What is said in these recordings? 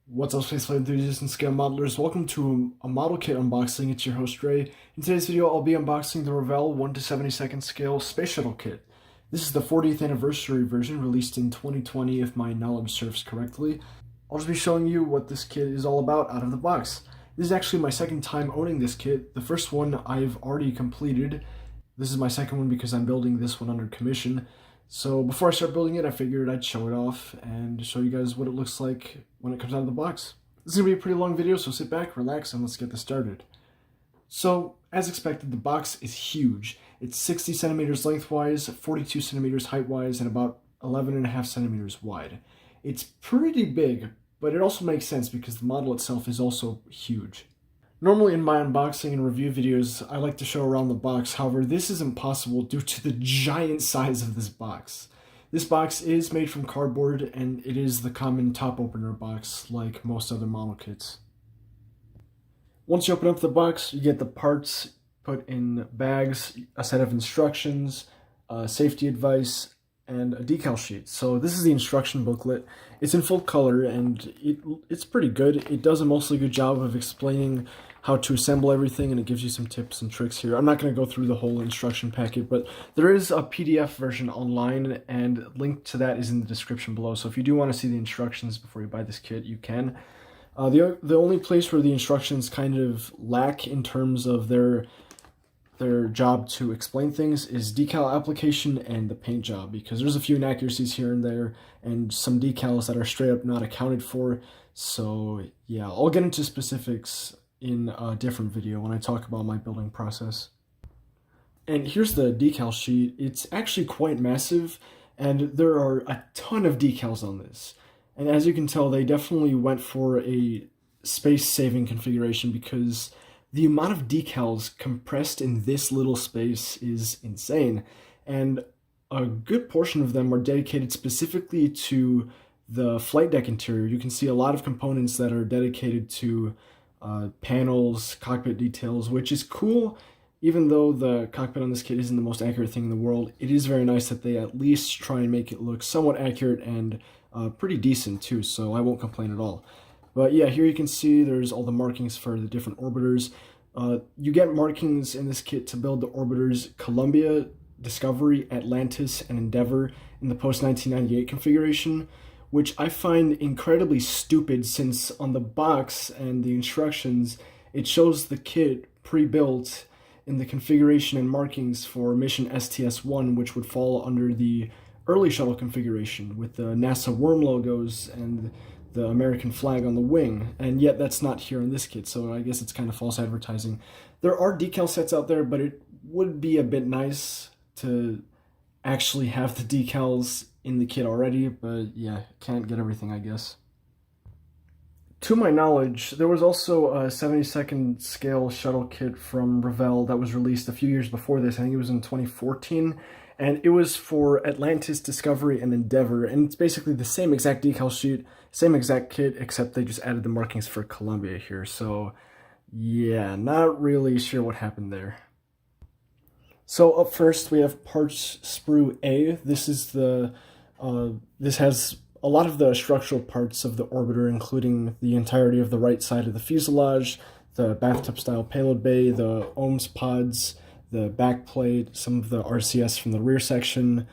What's up, spaceflight enthusiasts and scale modelers? Welcome to a model kit unboxing. It's your host Ray. In today's video, I'll be unboxing the Revell 1 to 72nd scale Space Shuttle kit. This is the 40th anniversary version, released in 2020 if my knowledge serves correctly. I'll just be showing you what this kit is all about out of the box. This is actually my second time owning this kit. The first one I've already completed. This is my second one because I'm building this one under commission. So before I start building it, I figured I'd show it off and show you guys what it looks like when it comes out of the box. This is going to be a pretty long video, so sit back, relax, and let's get this started. So, as expected, the box is huge. It's 60 centimeters lengthwise, 42 centimeters height-wise, and about 11.5 centimeters wide. It's pretty big, but it also makes sense because the model itself is also huge. Normally in my unboxing and review videos, I like to show around the box. However, this isn't possible due to the giant size of this box. This box is made from cardboard, and it is the common top opener box like most other model kits. Once you open up the box, you get the parts put in bags, a set of instructions, safety advice, and a decal sheet. So this is the instruction booklet. It's in full color and it's pretty good. It does a mostly good job of explaining how to assemble everything, and it gives you some tips and tricks here. I'm not going to go through the whole instruction packet, but there is a PDF version online, and link to that is in the description below. So if you do want to see the instructions before you buy this kit, you can. The only place where the instructions kind of lack in terms of their job to explain things is decal application and the paint job, because there's a few inaccuracies here and there and some decals that are straight up not accounted for. So yeah, I'll get into specifics in a different video when I talk about my building process. And here's the decal sheet. It's actually quite massive, and there are a ton of decals on this. And as you can tell, they definitely went for a space-saving configuration because the amount of decals compressed in this little space is insane. And a good portion of them are dedicated specifically to the flight deck interior. You can see a lot of components that are dedicated to panels, cockpit details, which is cool. Even though the cockpit on this kit isn't the most accurate thing in the world, it is very nice that they at least try and make it look somewhat accurate and pretty decent too, so I won't complain at all. But yeah, here you can see there's all the markings for the different orbiters. You get markings in this kit to build the orbiters Columbia, Discovery, Atlantis, and Endeavour in the post-1998 configuration, which I find incredibly stupid since on the box and the instructions, it shows the kit pre-built in the configuration and markings for mission STS-1, which would fall under the early shuttle configuration with the NASA worm logos and the American flag on the wing, and yet that's not here in this kit, so I guess it's kind of false advertising. There are decal sets out there, but it would be a bit nice to actually have the decals in the kit already, but yeah, can't get everything, I guess. To my knowledge, there was also a 72nd scale shuttle kit from Revell that was released a few years before this. I think it was in 2014, and it was for Atlantis, Discovery, and Endeavour, and it's basically the same exact decal sheet, same exact kit, except they just added the markings for Columbia here. So yeah, not really sure what happened there. So up first we have parts sprue A. This is this has a lot of the structural parts of the orbiter, including the entirety of the right side of the fuselage, the bathtub-style payload bay, the OMS pods, the backplate, some of the RCS from the rear section,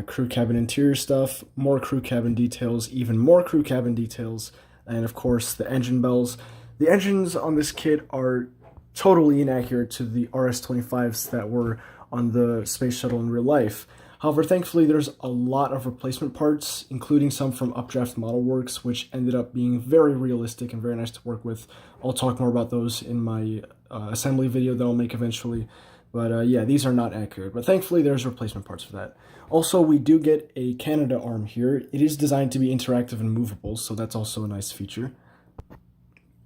crew cabin interior stuff, more crew cabin details, even more crew cabin details, and of course the engine bells. The engines on this kit are totally inaccurate to the RS-25s that were on the space shuttle in real life. However, thankfully there's a lot of replacement parts, including some from Updraft Model Works, which ended up being very realistic and very nice to work with. I'll talk more about those in my assembly video that I'll make eventually. But yeah, these are not accurate, but thankfully there's replacement parts for that. Also, we do get a Canada arm here. It is designed to be interactive and movable, so that's also a nice feature.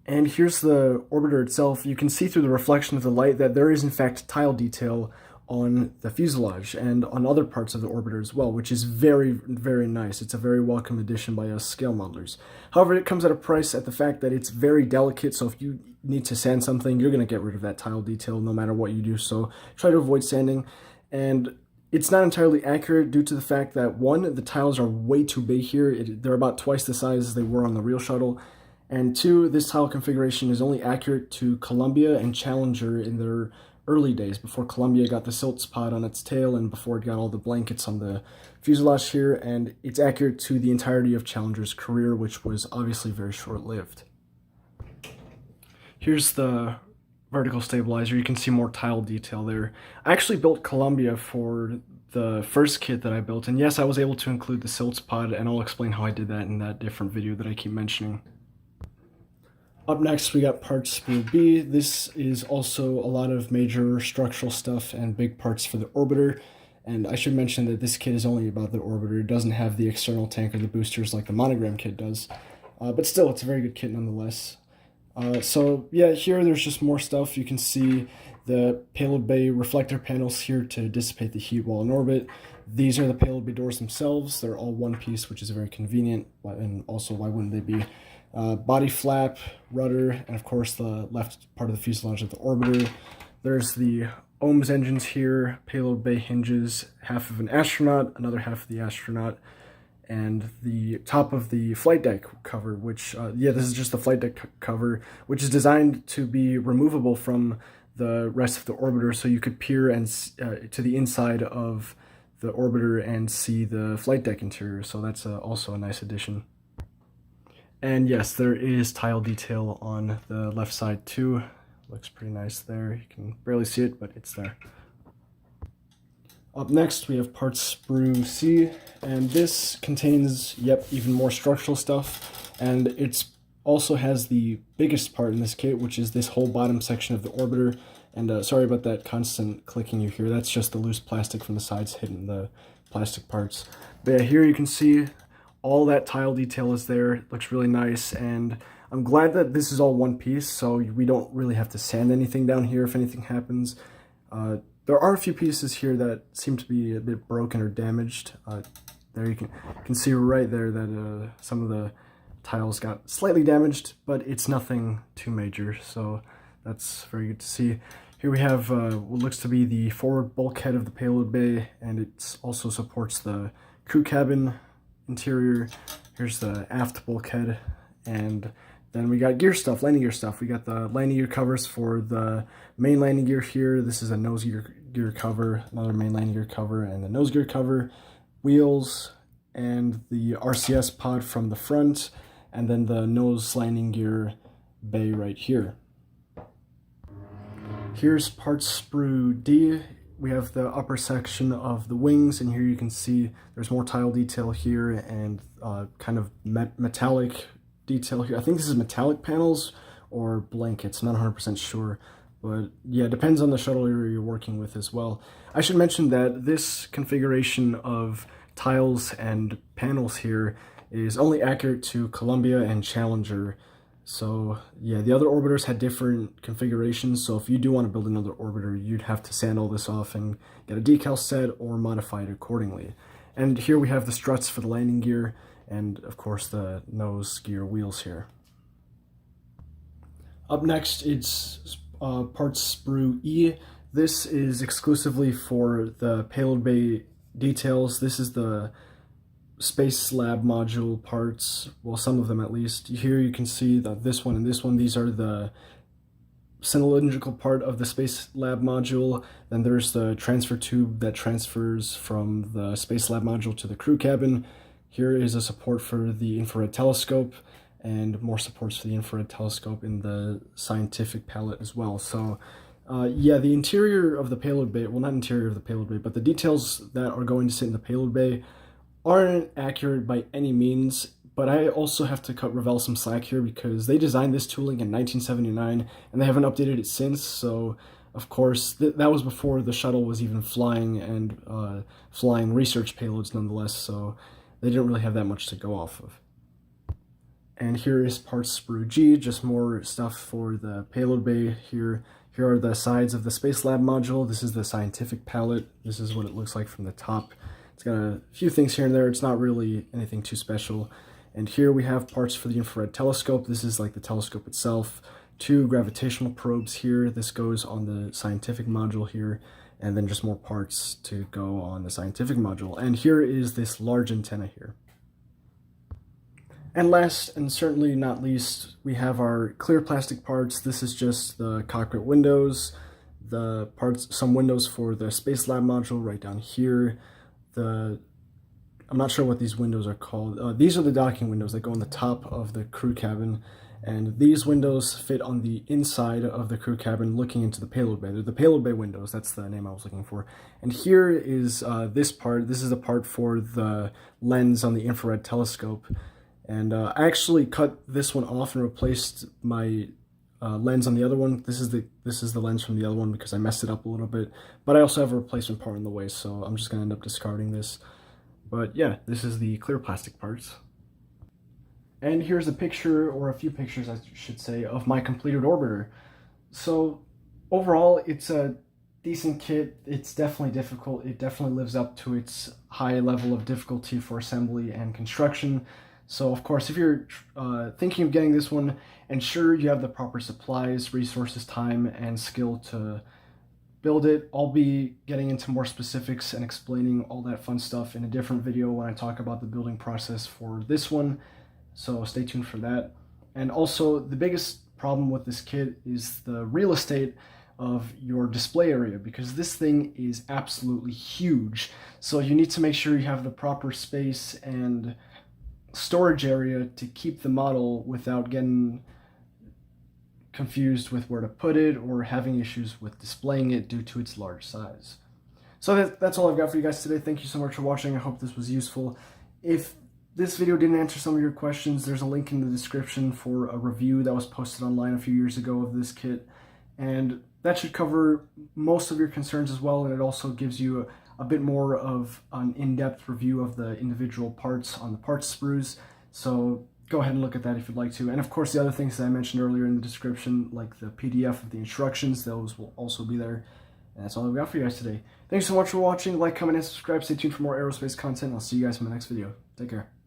And here's the orbiter itself. You can see through the reflection of the light that there is in fact tile detail on the fuselage and on other parts of the orbiter as well, which is very, very nice. It's a very welcome addition by us scale modelers. However, it comes at a price at the fact that it's very delicate, so if you need to sand something, you're going to get rid of that tile detail no matter what you do, so try to avoid sanding. And it's not entirely accurate due to the fact that, one, the tiles are way too big here. They're about twice the size as they were on the real shuttle, And 2, this tile configuration is only accurate to Columbia and Challenger in their early days, before Columbia got the silts pod on its tail and before it got all the blankets on the fuselage here, and it's accurate to the entirety of Challenger's career, which was obviously very short-lived. Here's the vertical stabilizer. You can see more tile detail there. I actually built Columbia for the first kit that I built, and yes, I was able to include the silts pod, and I'll explain how I did that in that different video that I keep mentioning. Up next, we got parts sprue B. This is also a lot of major structural stuff and big parts for the orbiter. And I should mention that this kit is only about the orbiter. It doesn't have the external tank or the boosters like the monogram kit does. But still, it's a very good kit nonetheless. So yeah, here there's just more stuff. You can see the payload bay reflector panels here to dissipate the heat while in orbit. These are the payload bay doors themselves. They're all one piece, which is very convenient. And also, why wouldn't they be? Body flap, rudder, and of course the left part of the fuselage of the orbiter. There's the ohms engines here, payload bay hinges, half of an astronaut, another half of the astronaut, and the top of the flight deck cover, which, this is just the flight deck cover, which is designed to be removable from the rest of the orbiter, so you could peer and to the inside of the orbiter and see the flight deck interior, so that's also a nice addition. And yes, there is tile detail on the left side too. Looks pretty nice there. You can barely see it, but it's there. Up next, we have parts sprue C, and this contains, even more structural stuff, and it also has the biggest part in this kit, which is this whole bottom section of the orbiter. And sorry about that constant clicking you hear. That's just the loose plastic from the sides hitting the plastic parts. But yeah, here you can see all that tile detail is there. It looks really nice, and I'm glad that this is all one piece, so we don't really have to sand anything down here if anything happens. There are a few pieces here that seem to be a bit broken or damaged. There you can see right there that some of the tiles got slightly damaged, but it's nothing too major, so that's very good to see. Here we have what looks to be the forward bulkhead of the payload bay, and it also supports the crew cabin interior. Here's the aft bulkhead, and then we got gear stuff, landing gear stuff. We got the landing gear covers for the main landing gear here. This is a nose gear cover, another main landing gear cover, and the nose gear cover, wheels, and the RCS pod from the front, and then the nose landing gear bay right here. Here's parts sprue D. We have the upper section of the wings, and here you can see there's more tile detail here and kind of metallic detail here. I think this is metallic panels or blankets, I'm not 100% sure, but yeah, it depends on the shuttle area you're working with as well. I should mention that this configuration of tiles and panels here is only accurate to Columbia and Challenger. So yeah, the other orbiters had different configurations, so if you do want to build another orbiter, you'd have to sand all this off and get a decal set or modify it accordingly. And here we have the struts for the landing gear, and of course the nose gear wheels here. Up next, it's parts sprue E. This is exclusively for the payload bay details. This is the Space Lab module parts, well, some of them at least. Here you can see that this one and this one, these are the cylindrical part of the Space Lab module. Then there's the transfer tube that transfers from the Space Lab module to the crew cabin. Here is a support for the infrared telescope, and more supports for the infrared telescope in the scientific palette as well. So yeah, the interior of the payload bay, well, not interior of the payload bay, but the details that are going to sit in the payload bay aren't accurate by any means, but I also have to cut Revell some slack here because they designed this tooling in 1979 and they haven't updated it since. So of course that was before the shuttle was even flying, and flying research payloads nonetheless, so they didn't really have that much to go off of. And here is parts sprue G, just more stuff for the payload bay here. Here are the sides of the Space Lab module. This is the scientific palette. This is what it looks like from the top. It's got a few things here and there. It's not really anything too special. And here we have parts for the infrared telescope. This is like the telescope itself. 2 gravitational probes here. This goes on the scientific module here. And then just more parts to go on the scientific module. And here is this large antenna here. And last, and certainly not least, we have our clear plastic parts. This is just the cockpit windows, the parts, some windows for the Space Lab module right down here. I'm not sure what these windows are called. These are the docking windows that go on the top of the crew cabin, and these windows fit on the inside of the crew cabin looking into the payload bay. They're the payload bay windows, that's the name I was looking for. And here is this part. This is the part for the lens on the infrared telescope. And I actually cut this one off and replaced my lens on the other one. This is the lens from the other one because I messed it up a little bit. But I also have a replacement part in the way, so I'm just going to end up discarding this. But yeah, this is the clear plastic parts. And here's a picture, or a few pictures I should say, of my completed orbiter. So overall, it's a decent kit. It's definitely difficult. It definitely lives up to its high level of difficulty for assembly and construction. So of course, if you're thinking of getting this one, ensure you have the proper supplies, resources, time, and skill to build it. I'll be getting into more specifics and explaining all that fun stuff in a different video when I talk about the building process for this one, so stay tuned for that. And also, the biggest problem with this kit is the real estate of your display area, because this thing is absolutely huge. So you need to make sure you have the proper space and storage area to keep the model without getting confused with where to put it or having issues with displaying it due to its large size. So that's all I've got for you guys today. Thank you so much for watching. I hope this was useful. If this video didn't answer some of your questions, there's a link in the description for a review that was posted online a few years ago of this kit, and that should cover most of your concerns as well, and it also gives you a bit more of an in-depth review of the individual parts on the parts sprues. So go ahead and look at that if you'd like to. And of course, the other things that I mentioned earlier in the description, like the PDF of the instructions, those will also be there. And that's all I've got for you guys today. Thanks so much for watching. Like, comment, and subscribe. Stay tuned for more aerospace content. I'll see you guys in my next video. Take care.